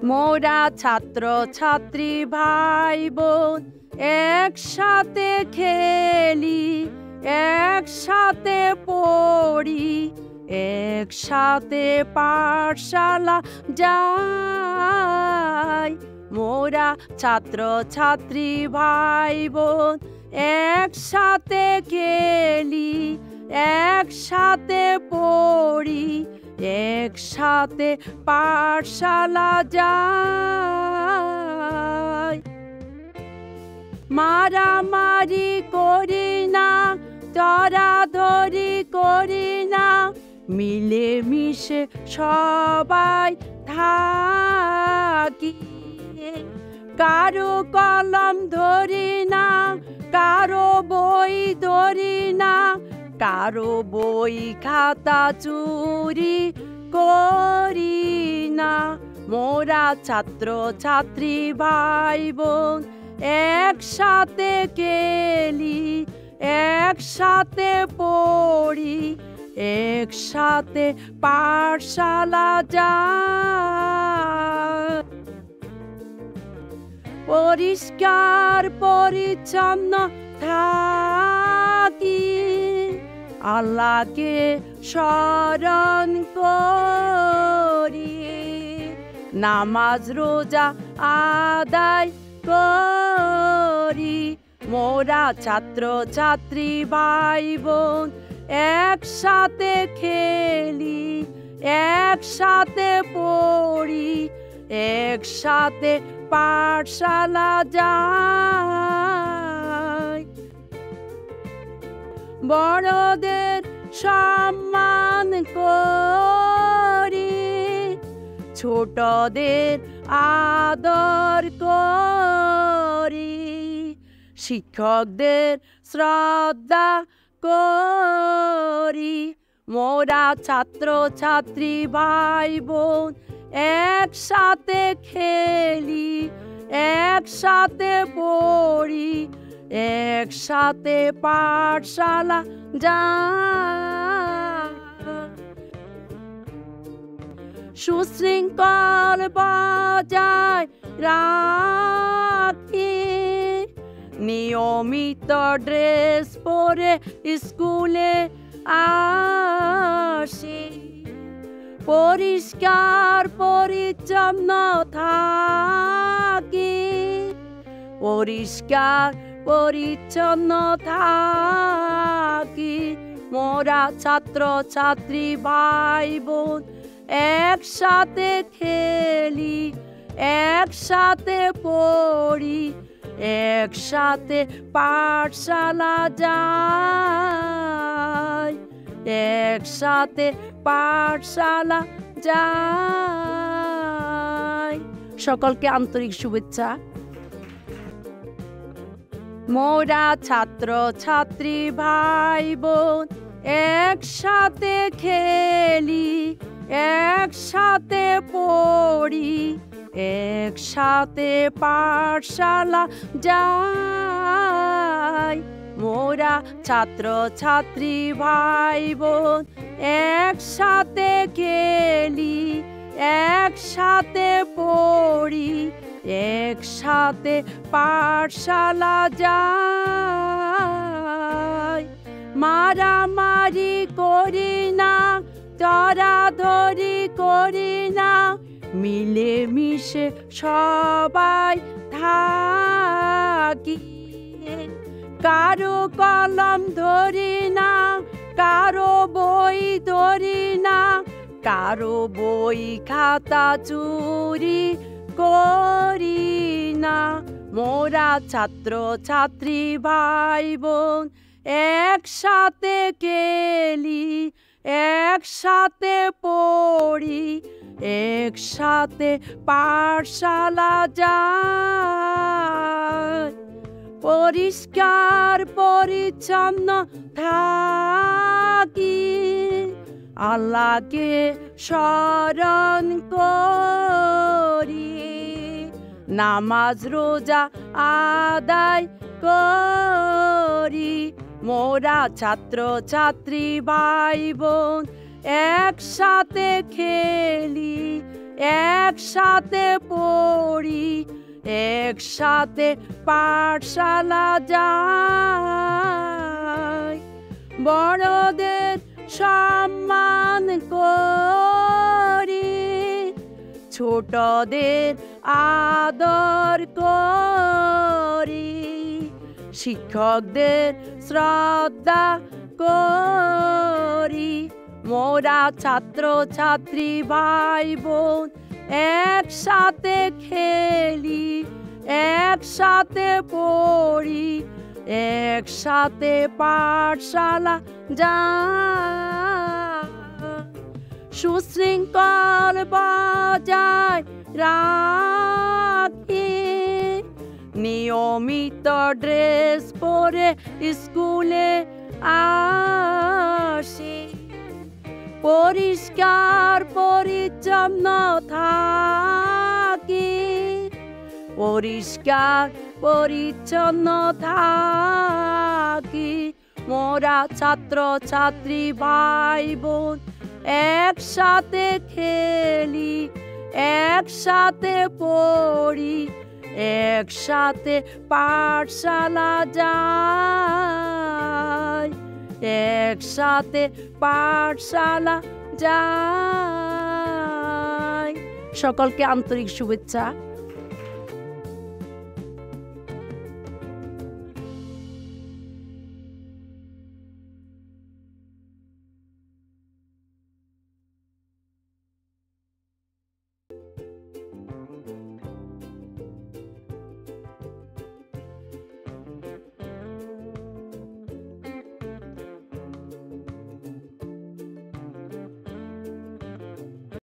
মোরা ছাত্র ছাত্রী ভাই বোন একসাথে খেলি, একসাথে পড়ি, একসাথে পাঠশালা যাই। মোরা ছাত্র ছাত্রী ভাই বোন একসাথে খেলি, একসাথে পড়ি, একসাথে পাঠশালা যাই। মারামারি করি না, ধরাধরি করি না, মিলে মিশে সবাই থাকি। কারো কলম ধরি না, কারো বই ধরি না, কারো বই খাতা চুরি করি না। মোরা ছাত্র ছাত্রী ভাই বোন একসাথে খেলি, একসাথে পড়ি, একসাথে পাঠশালা যাই। পরিষ্কার পরিচ্ছন্ন থাকি, আল্লাহকে স্মরণ করি, নামাজ রোজা আদায় করি। মোরা ছাত্র ছাত্রী ভাই বোন একসাথে খেলি, একসাথে পড়ি, একসাথে পাঠশালা যাই। বড়দের সম্মান করি, ছোটদের আদর করি, শিক্ষকদের শ্রদ্ধা করি। মোরা ছাত্র ছাত্রী ভাই বোন একসাথে খেলি, একসাথে পড়ি, একসাথে পাঠশালা যাই। সুশৃঙ্খল বজায় রাখি, নিয়মিত ড্রেস পরে স্কুলে আসি, পরিষ্কার পরিচ্ছন্ন থাকি, পরিষ্কার পরিচ্ছন্ন থাকি। মোরা ছাত্র ছাত্রী ভাই বোন একসাথে খেলি, একসাথে পড়ি, একসাথে পাঠশালা যাই, একসাথে পাঠশালা যাই। সকলকে আন্তরিক শুভেচ্ছা। মোরা ছাত্র ছাত্রী ভাই বোন একসাথে খেলি, একসাথে পড়ি, একসাথে পাঠশালা যাই। মোরা ছাত্র ছাত্রী ভাই বোন একসাথে খেলি, একসাথে পড়ি, একসাথে পাঠশালা যাই। মারামারি করি না, ধরাধরি করি না, মিলে মিশে সবাই থাকি। কারো কলম ধরি না, কারো বই ধরি না, কারো বই খাতা চুরি করি না। মোরা ছাত্র ছাত্রী ভাই বোন একসাথে খেলি, একসাথে পড়ি, একসাথে পাঠশালা যাই। পরিষ্কার পরিচ্ছন্ন থাকি, আল্লাহকে স্মরণ করি, নামাজ রোজা আদায় করি। মোরা ছাত্র ছাত্রী ভাই বোন একসাথে খেলি, একসাথে পড়ি, একসাথে পাঠশালা যাই, বড়দের সম্মান করি, ছোটদের আদর করি, শিক্ষকদের শ্রদ্ধা করি। মোরা ছাত্র ছাত্রী ভাই বোন একসাথে খেলি, একসাথে পড়ি, একসাথে পাঠশালা যাই, সুশৃঙ্খল বজায় রাখি, নিয়মিত ড্রেস পরে স্কুলে আসি, পরিষ্কার পরিচ্ছন্ন থাকি, পরিষ্কার পরিচ্ছন্ন থাকি। মোরা ছাত্র ছাত্রী ভাই বোন একসাথে খেলি, একসাথে পড়ি, একসাথে পাঠশালা যাই, একসাথে পাঠশালা যাই। সকলকে আন্তরিক শুভেচ্ছা।